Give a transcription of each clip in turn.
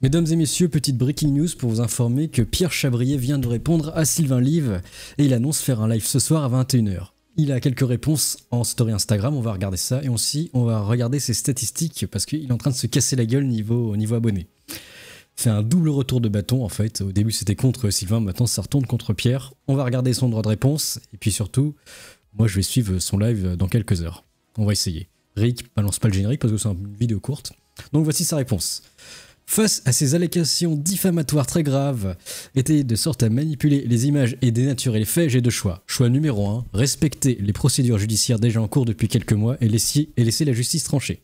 Mesdames et messieurs, petite breaking news pour vous informer que Pierre Chabrier vient de répondre à Sylvain Live et il annonce faire un live ce soir à 21h. Il a quelques réponses en story Instagram, on va regarder ça et aussi on va regarder ses statistiques parce qu'il est en train de se casser la gueule niveau abonné. C'est un double retour de bâton en fait, au début c'était contre Sylvain, maintenant ça retourne contre Pierre. On va regarder son droit de réponse et puis surtout, moi je vais suivre son live dans quelques heures. On va essayer. Rick, balance pas le générique parce que c'est une vidéo courte. Donc voici sa réponse. Face à ces allégations diffamatoires très graves, étaient de sorte à manipuler les images et dénaturer les faits, j'ai deux choix. Choix numéro 1, respecter les procédures judiciaires déjà en cours depuis quelques mois et laisser la justice trancher.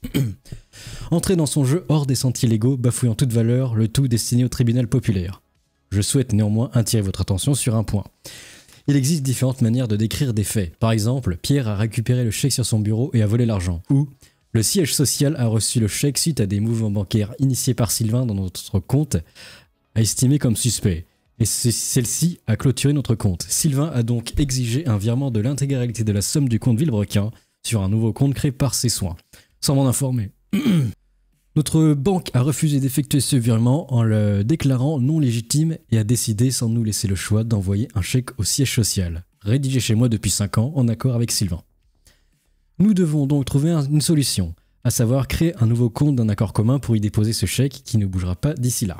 Entrer dans son jeu hors des sentiers légaux, bafouillant toute valeur, le tout destiné au tribunal populaire. Je souhaite néanmoins attirer votre attention sur un point. Il existe différentes manières de décrire des faits. Par exemple, Pierre a récupéré le chèque sur son bureau et a volé l'argent. Ou le siège social a reçu le chèque suite à des mouvements bancaires initiés par Sylvain dans notre compte, a estimé comme suspect. Et celle-ci a clôturé notre compte. Sylvain a donc exigé un virement de l'intégralité de la somme du compte Villebrequin sur un nouveau compte créé par ses soins. Sans m'en informer. Notre banque a refusé d'effectuer ce virement en le déclarant non légitime et a décidé, sans nous laisser le choix, d'envoyer un chèque au siège social, rédigé chez moi depuis 5 ans en accord avec Sylvain. Nous devons donc trouver une solution, à savoir créer un nouveau compte d'un accord commun pour y déposer ce chèque qui ne bougera pas d'ici là.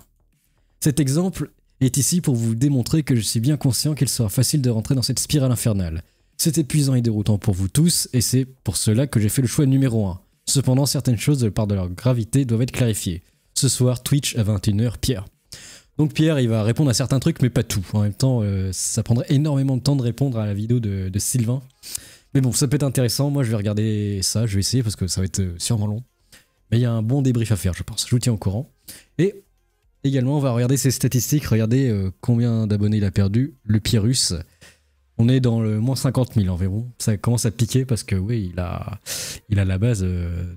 Cet exemple est ici pour vous démontrer que je suis bien conscient qu'il sera facile de rentrer dans cette spirale infernale. C'est épuisant et déroutant pour vous tous et c'est pour cela que j'ai fait le choix numéro 1. Cependant, certaines choses de par de leur gravité doivent être clarifiées. Ce soir, Twitch à 21h, Pierre. Donc Pierre, il va répondre à certains trucs mais pas tout. En même temps, ça prendrait énormément de temps de répondre à la vidéo de Sylvain. Mais bon, ça peut être intéressant, moi je vais regarder ça, je vais essayer parce que ça va être sûrement long. Mais il y a un bon débrief à faire, je pense, je vous tiens au courant. Et également, on va regarder ses statistiques, regardez combien d'abonnés il a perdu, le Pierrus. On est dans le moins 50 000 environ, ça commence à piquer parce que oui, il a la base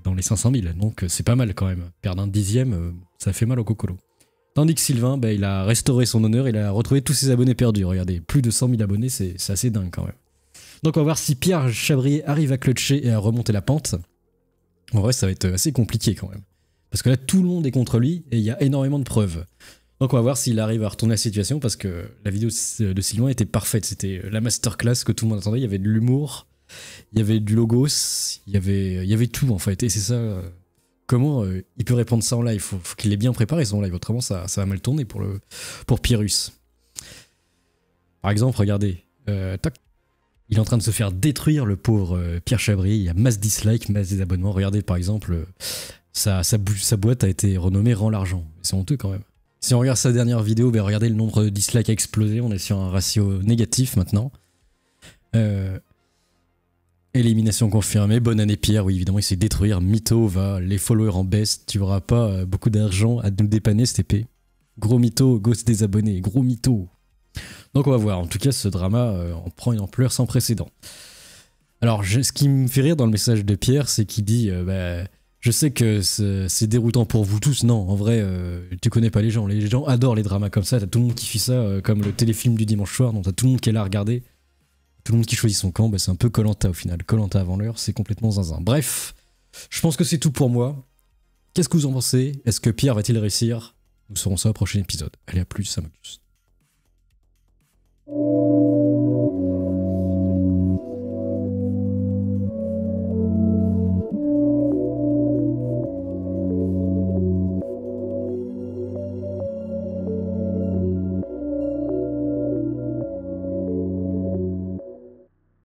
dans les 500 000, donc c'est pas mal quand même. Perdre un dixième, ça fait mal au cocolo. Tandis que Sylvain, il a restauré son honneur, il a retrouvé tous ses abonnés perdus. Regardez, plus de 100 000 abonnés, c'est assez dingue quand même. Donc on va voir si Pierre Chabrier arrive à clutcher et à remonter la pente. En vrai, ça va être assez compliqué quand même. Parce que là, tout le monde est contre lui et il y a énormément de preuves. Donc on va voir s'il arrive à retourner la situation parce que la vidéo de Sylvain était parfaite. C'était la masterclass que tout le monde attendait. Il y avait de l'humour, il y avait du logos, il y avait tout en fait. Et c'est ça, comment il peut répondre ça en live. Faut qu'il ait bien préparé son live, autrement ça va mal tourner pour Pierrus. Par exemple, regardez, tac. Il est en train de se faire détruire, le pauvre Pierre Chabrier. Il y a masse dislikes, masse désabonnements. Regardez par exemple, sa boîte a été renommée Rends l'argent. C'est honteux quand même. Si on regarde sa dernière vidéo, regardez, le nombre de dislikes a explosé. On est sur un ratio négatif maintenant. Élimination confirmée. Bonne année Pierre. Oui, évidemment, il s'est détruire. Mytho va, les followers en baisse. Tu n'auras pas beaucoup d'argent à nous dépanner cette épée. Gros mytho, ghost désabonné. Gros mytho. Donc on va voir, en tout cas ce drama en prend une ampleur sans précédent. Alors ce qui me fait rire dans le message de Pierre, c'est qu'il dit je sais que c'est déroutant pour vous tous, non en vrai tu connais pas les gens adorent les dramas comme ça, t'as tout le monde qui fait ça comme le téléfilm du dimanche soir, donc t'as tout le monde qui est là à regarder, tout le monde qui choisit son camp, c'est un peu Koh-Lanta au final, Koh-Lanta avant l'heure, c'est complètement zinzin. Bref, je pense que c'est tout pour moi. Qu'est-ce que vous en pensez? Est-ce que Pierre va-t-il réussir? Nous saurons ça au prochain épisode. Allez à plus, ça m'occupe.